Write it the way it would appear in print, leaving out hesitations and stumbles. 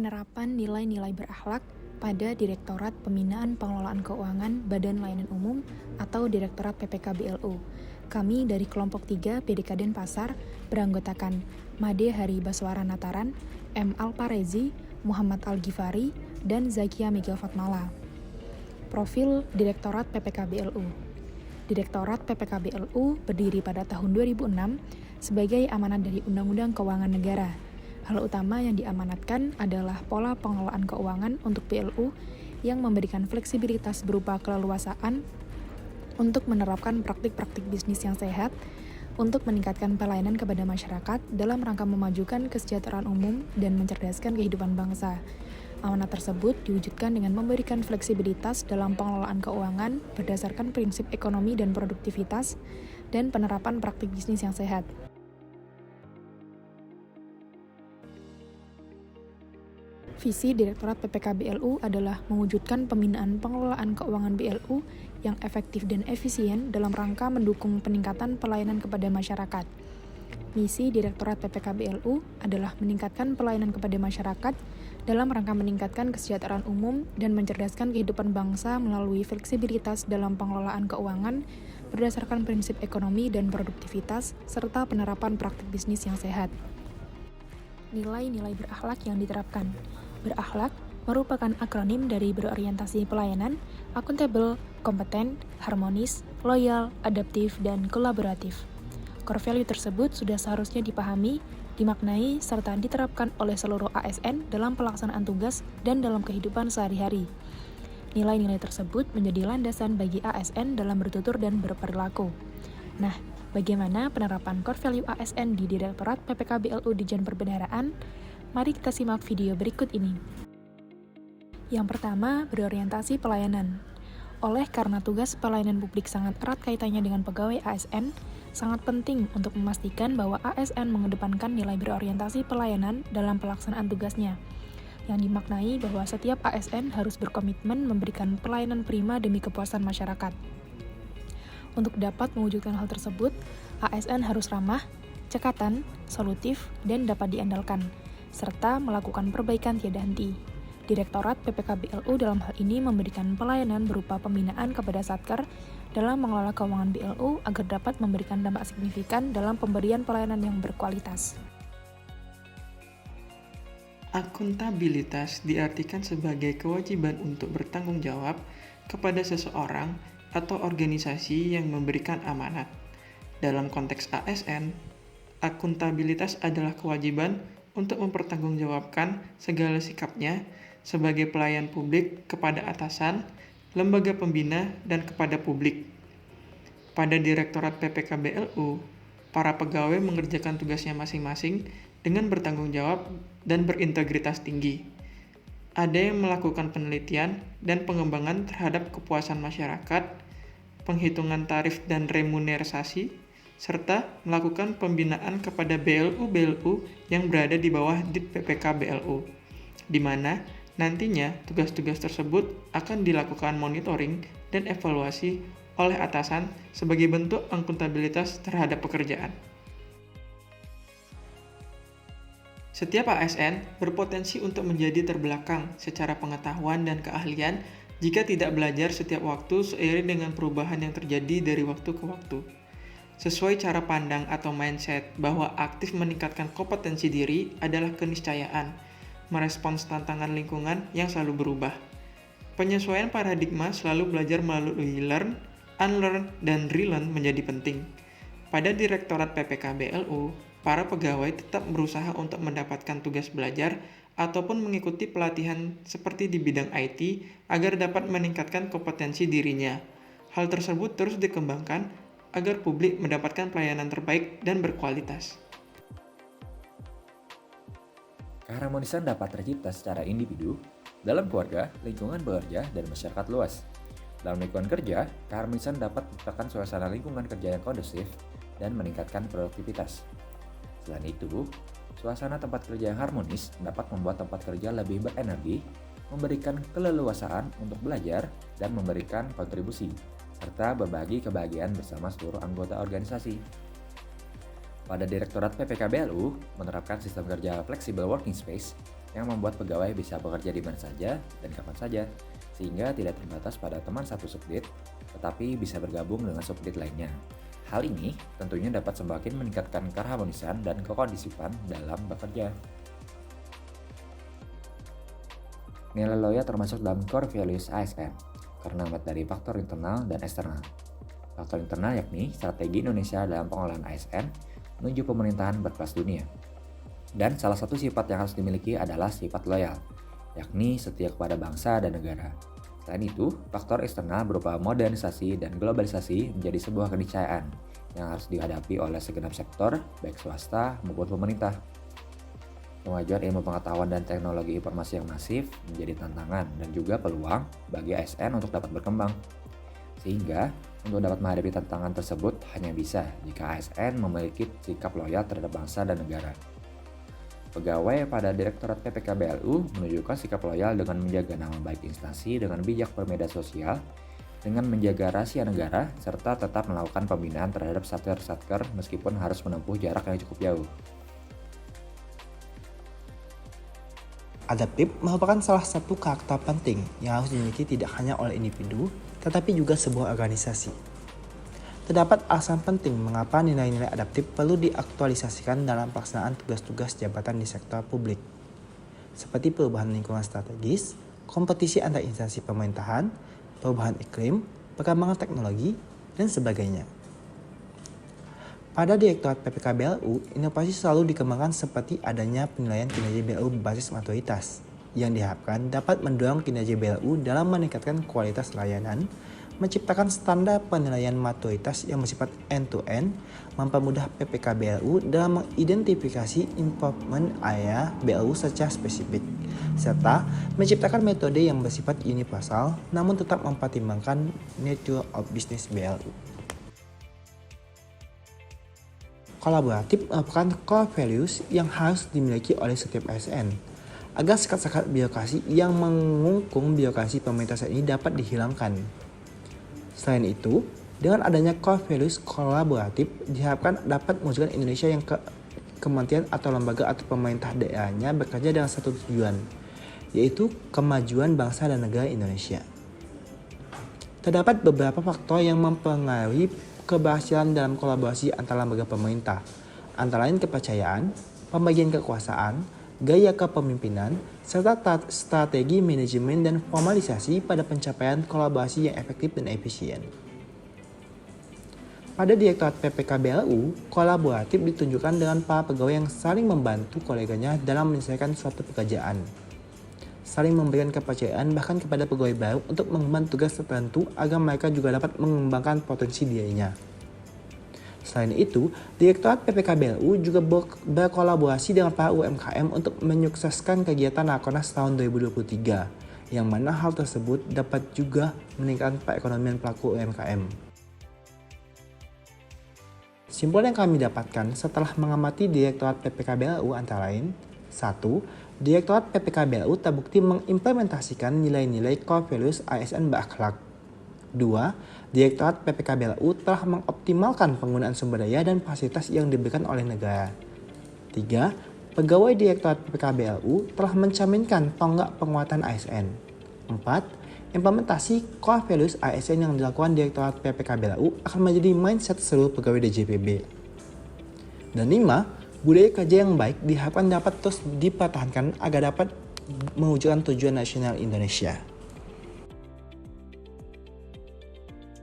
Penerapan nilai-nilai berakhlak pada Direktorat Pembinaan Pengelolaan Keuangan Badan Layanan Umum atau Direktorat PPKBLU. Kami dari kelompok 3 PDK Denpasar beranggotakan Made Hari Baswara Nataran, M. Alparezi, Muhammad Al-Ghifari, dan Zakia Mega Fatmala. Profil Direktorat PPKBLU. Direktorat PPKBLU berdiri pada tahun 2006 sebagai amanat dari Undang-Undang Keuangan Negara. Hal utama yang diamanatkan adalah pola pengelolaan keuangan untuk BLU yang memberikan fleksibilitas berupa keleluasaan untuk menerapkan praktik-praktik bisnis yang sehat, untuk meningkatkan pelayanan kepada masyarakat dalam rangka memajukan kesejahteraan umum dan mencerdaskan kehidupan bangsa. Amanat tersebut diwujudkan dengan memberikan fleksibilitas dalam pengelolaan keuangan berdasarkan prinsip ekonomi dan produktivitas dan penerapan praktik bisnis yang sehat. Visi Direktorat PPKBLU adalah mewujudkan pembinaan pengelolaan keuangan BLU yang efektif dan efisien dalam rangka mendukung peningkatan pelayanan kepada masyarakat. Misi Direktorat PPKBLU adalah meningkatkan pelayanan kepada masyarakat dalam rangka meningkatkan kesejahteraan umum dan mencerdaskan kehidupan bangsa melalui fleksibilitas dalam pengelolaan keuangan berdasarkan prinsip ekonomi dan produktivitas serta penerapan praktik bisnis yang sehat. Nilai-nilai berakhlak yang diterapkan. Berakhlak merupakan akronim dari berorientasi pelayanan, akuntabel, kompeten, harmonis, loyal, adaptif, dan kolaboratif. Core value tersebut sudah seharusnya dipahami, dimaknai, serta diterapkan oleh seluruh ASN dalam pelaksanaan tugas dan dalam kehidupan sehari-hari. Nilai-nilai tersebut menjadi landasan bagi ASN dalam bertutur dan berperilaku. Nah, bagaimana penerapan core value ASN di Direktorat PPKBLU Ditjen Perbendaharaan? Mari kita simak video berikut ini. Yang pertama, berorientasi pelayanan. Oleh karena tugas pelayanan publik sangat erat kaitannya dengan pegawai ASN, sangat penting untuk memastikan bahwa ASN mengedepankan nilai berorientasi pelayanan dalam pelaksanaan tugasnya, yang dimaknai bahwa setiap ASN harus berkomitmen memberikan pelayanan prima demi kepuasan masyarakat. Untuk dapat mewujudkan hal tersebut, ASN harus ramah, cekatan, solutif, dan dapat diandalkan, serta melakukan perbaikan tiada henti. Direktorat PPKBLU dalam hal ini memberikan pelayanan berupa pembinaan kepada Satker dalam mengelola keuangan BLU agar dapat memberikan dampak signifikan dalam pemberian pelayanan yang berkualitas. Akuntabilitas diartikan sebagai kewajiban untuk bertanggung jawab kepada seseorang atau organisasi yang memberikan amanat. Dalam konteks ASN, akuntabilitas adalah kewajiban untuk mempertanggungjawabkan segala sikapnya sebagai pelayan publik kepada atasan, lembaga pembina, dan kepada publik. Pada Direktorat PPKBLU, para pegawai mengerjakan tugasnya masing-masing dengan bertanggung jawab dan berintegritas tinggi. Ada yang melakukan penelitian dan pengembangan terhadap kepuasan masyarakat, penghitungan tarif dan remunerasi, serta melakukan pembinaan kepada BLU-BLU yang berada di bawah Dit PPKBLU, di mana nantinya tugas-tugas tersebut akan dilakukan monitoring dan evaluasi oleh atasan sebagai bentuk akuntabilitas terhadap pekerjaan. Setiap ASN berpotensi untuk menjadi terbelakang secara pengetahuan dan keahlian jika tidak belajar setiap waktu seiring dengan perubahan yang terjadi dari waktu ke waktu. Sesuai cara pandang atau mindset bahwa aktif meningkatkan kompetensi diri adalah keniscayaan, merespons tantangan lingkungan yang selalu berubah. Penyesuaian paradigma selalu belajar melalui learn, unlearn, dan relearn menjadi penting. Pada Direktorat PPKBLU, para pegawai tetap berusaha untuk mendapatkan tugas belajar ataupun mengikuti pelatihan seperti di bidang IT agar dapat meningkatkan kompetensi dirinya. Hal tersebut terus dikembangkan agar publik mendapatkan pelayanan terbaik dan berkualitas. Keharmonisan dapat tercipta secara individu, dalam keluarga, lingkungan bekerja, dan masyarakat luas. Dalam lingkungan kerja, keharmonisan dapat menciptakan suasana lingkungan kerja yang kondusif dan meningkatkan produktivitas. Selain itu, suasana tempat kerja yang harmonis dapat membuat tempat kerja lebih berenergi, memberikan keleluasaan untuk belajar, dan memberikan kontribusi, serta berbagi kebahagiaan bersama seluruh anggota organisasi. Pada Direktorat PPKBLU menerapkan sistem kerja flexible working space yang membuat pegawai bisa bekerja di mana saja dan kapan saja, sehingga tidak terbatas pada teman satu subdit, tetapi bisa bergabung dengan subdit lainnya. Hal ini tentunya dapat semakin meningkatkan keharmonisan dan kekondisipan dalam bekerja. Nilai loyal termasuk dalam core values ASN, karena dari faktor internal dan eksternal. Faktor internal yakni strategi Indonesia dalam pengelolaan ASN menuju pemerintahan berkelas dunia. Dan salah satu sifat yang harus dimiliki adalah sifat loyal, yakni setia kepada bangsa dan negara. Selain itu, faktor eksternal berupa modernisasi dan globalisasi menjadi sebuah keniscayaan yang harus dihadapi oleh segenap sektor, baik swasta maupun pemerintah. Kemajuan ilmu pengetahuan dan teknologi informasi yang masif menjadi tantangan dan juga peluang bagi ASN untuk dapat berkembang. Sehingga, untuk dapat menghadapi tantangan tersebut hanya bisa jika ASN memiliki sikap loyal terhadap bangsa dan negara. Pegawai pada Direktorat PPK BLU menunjukkan sikap loyal dengan menjaga nama baik instansi dengan bijak bermedia sosial, dengan menjaga rahasia negara, serta tetap melakukan pembinaan terhadap satker-satker meskipun harus menempuh jarak yang cukup jauh. Adaptif merupakan salah satu karakter penting yang harus dimiliki tidak hanya oleh individu, tetapi juga sebuah organisasi. Terdapat alasan penting mengapa nilai-nilai adaptif perlu diaktualisasikan dalam pelaksanaan tugas-tugas jabatan di sektor publik, seperti perubahan lingkungan strategis, kompetisi antar instansi pemerintahan, perubahan iklim, perkembangan teknologi, dan sebagainya. Pada Direktorat PPK BLU, inovasi selalu dikembangkan seperti adanya penilaian kinerja BLU berbasis maturitas, yang diharapkan dapat mendorong kinerja BLU dalam meningkatkan kualitas layanan, menciptakan standar penilaian maturitas yang bersifat end-to-end, mempermudah PPK BLU dalam mengidentifikasi improvement area BLU secara spesifik, serta menciptakan metode yang bersifat universal namun tetap mempertimbangkan nature of business BLU. Kolaboratif merupakan core values yang harus dimiliki oleh setiap ASN, agar sekat-sekat birokrasi yang mengungkung birokrasi pemerintah saat ini dapat dihilangkan. Selain itu, dengan adanya core values kolaboratif diharapkan dapat mewujudkan Indonesia yang kementerian atau lembaga atau pemerintah daerahnya bekerja dengan satu tujuan, yaitu kemajuan bangsa dan negara Indonesia. Terdapat beberapa faktor yang mempengaruhi keberhasilan dalam kolaborasi antara lembaga pemerintah, antara lain kepercayaan, pembagian kekuasaan, gaya kepemimpinan, serta strategi manajemen dan formalisasi pada pencapaian kolaborasi yang efektif dan efisien. Pada Direktorat PPK BLU, kolaboratif ditunjukkan dengan para pegawai yang saling membantu koleganya dalam menyelesaikan suatu pekerjaan, saling memberikan kepercayaan bahkan kepada pegawai baru untuk mengemban tugas tertentu agar mereka juga dapat mengembangkan potensi dirinya. Selain itu, Direktorat PPK BLU juga berkolaborasi dengan para UMKM untuk menyukseskan kegiatan Rakornas tahun 2023, yang mana hal tersebut dapat juga meningkatkan perekonomian pelaku UMKM. Simpul yang kami dapatkan setelah mengamati Direktorat PPK BLU antara lain: 1. Direktorat PPK BLU terbukti mengimplementasikan nilai-nilai core values ASN berakhlak. 2. Direktorat PPK BLU telah mengoptimalkan penggunaan sumber daya dan fasilitas yang diberikan oleh negara. 3. Pegawai Direktorat PPK BLU telah mencerminkan tonggak penguatan ASN. 4. Implementasi core values ASN yang dilakukan Direktorat PPK BLU akan menjadi mindset seluruh pegawai DJPB. Dan 5. Budaya kerja yang baik diharapkan dapat terus dipertahankan agar dapat mewujudkan tujuan nasional Indonesia.